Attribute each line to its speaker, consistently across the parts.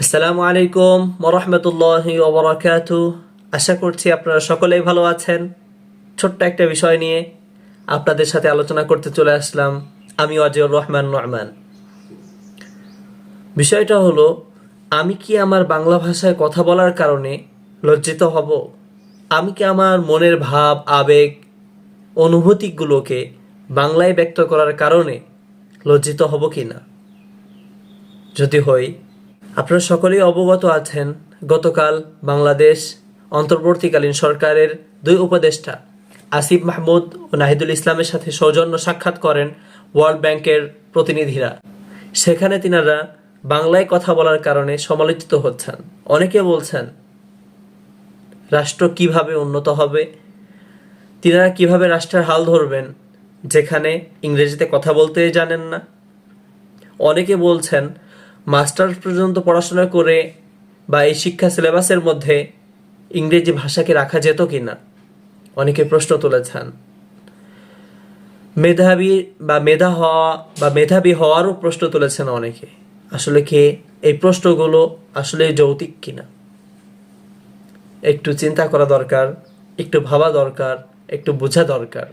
Speaker 1: আসসালামু আলাইকুম ওয়া রাহমাতুল্লাহি ওয়া বারাকাতুহু। আশা করছি আপনারা সকলেই ভালো আছেন। ছোট্ট একটা বিষয় নিয়ে আপনাদের সাথে আলোচনা করতে চলে আসলাম। আমি ওয়াজিউর রহমান নোমান। বিষয়টা হলো, আমি কি আমার বাংলা ভাষায় কথা বলার কারণে লজ্জিত হব? আমি কি আমার মনের ভাব, আবেগ, অনুভূতিগুলোকে বাংলায় ব্যক্ত করার কারণে লজ্জিত হব কি না? যদি হই, আপনারা সকলেই অবগত আছেন, গতকাল বাংলাদেশ অন্তর্বর্তীকালীন সরকারের দুই উপদেষ্টা আসিফ মাহমুদ ও নাহিদুল ইসলামের সাথে সৌজন্য সাক্ষাৎ করেন ওয়ার্ল্ড ব্যাংকের প্রতিনিধিরা। সেখানে তিনারা বাংলায় কথা বলার কারণে সমালোচিত হচ্ছেন। অনেকে বলছেন রাষ্ট্র কিভাবে উন্নত হবে, তিনারা কিভাবে রাষ্ট্রের হাল ধরবেন যেখানে ইংরেজিতে কথা বলতেই জানেন না। অনেকে বলছেন মাস্টার্স পর্যন্ত পড়াশোনা করে বা এই শিক্ষা সিলেবাসের মধ্যে ইংরেজি ভাষাকে রাখা যেত কিনা, অনেকে প্রশ্ন তুলেছেন। মেধাবী বা মেধাবী হওয়ারও প্রশ্ন তুলেছেন অনেকে। আসলে কি এই প্রশ্নগুলো আসলে যৌক্তিক কিনা একটু চিন্তা করা দরকার, একটু ভাবা দরকার, একটু বোঝা দরকার।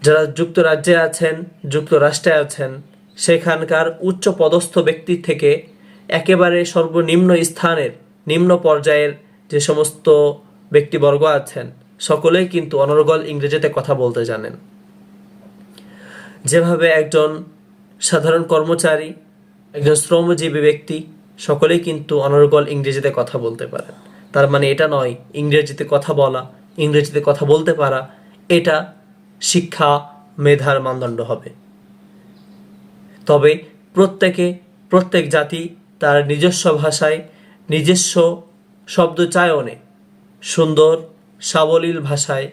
Speaker 1: যারা যুক্তরাজ্যে আছেন, যুক্তরাষ্ট্রে আছেন, সেখানকার উচ্চ পদস্থ ব্যক্তি থেকে একেবারে সর্বনিম্ন স্থানের নিম্ন পর্যায়ের যে সমস্ত ব্যক্তিবর্গ আছেন, সকলেই কিন্তু অনর্গল ইংরেজিতে কথা বলতে জানেন। যেভাবে একজন সাধারণ কর্মচারী, একজন শ্রমজীবী ব্যক্তি সকলেই কিন্তু অনর্গল ইংরেজিতে কথা বলতে পারেন। তার মানে এটা নয় ইংরেজিতে কথা বলা, ইংরেজিতে কথা বলতে পারা এটা শিক্ষা মেধার মানদণ্ড হবে। তবে প্রত্যেক জাতি তার নিজস্ব ভাষায়, নিজস্ব শব্দচয়নে সুন্দর সাবলীল ভাষায়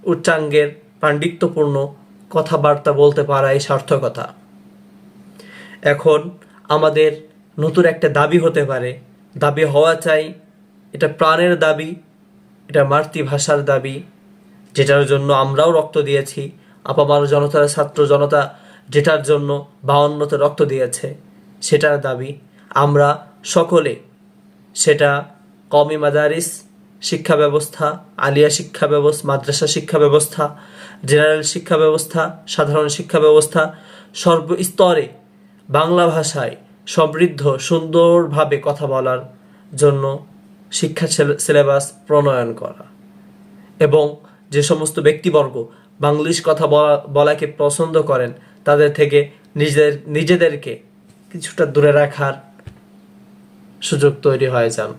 Speaker 1: উচ্চাঙ্গের পাণ্ডিত্যপূর্ণ কথাবার্তা বলতে পারাই সার্থকতা। এখন আমাদের নতুন একটা দাবি হতে পারে, দাবি হওয়া চাই, এটা প্রাণের দাবি, এটা মাতৃভাষার দাবি, যেটার জন্য আমরাও রক্ত দিয়েছি। আপামার জনতার, ছাত্র জনতা যেটার জন্য 52তে রক্ত দিয়েছে, সেটার দাবি আমরা সকলে, সেটা কওমি মাদারিস শিক্ষা ব্যবস্থা, আলিয়া শিক্ষা ব্যবস্থা, মাদ্রাসা শিক্ষা ব্যবস্থা, জেনারেল শিক্ষা ব্যবস্থা, সাধারণ শিক্ষা ব্যবস্থা, সর্বস্তরে বাংলা ভাষায় সমৃদ্ধ সুন্দরভাবে কথা বলার জন্য শিক্ষা সিলেবাস প্রণয়ন করা। এবং যে সমস্ত ব্যক্তিবর্গ বাংলিশ কথা বলাকে পছন্দ করেন, তাদের থেকে নিজেদেরকে কিছুটা দূরে রাখার সুযোগ তৈরি হয়ে যান।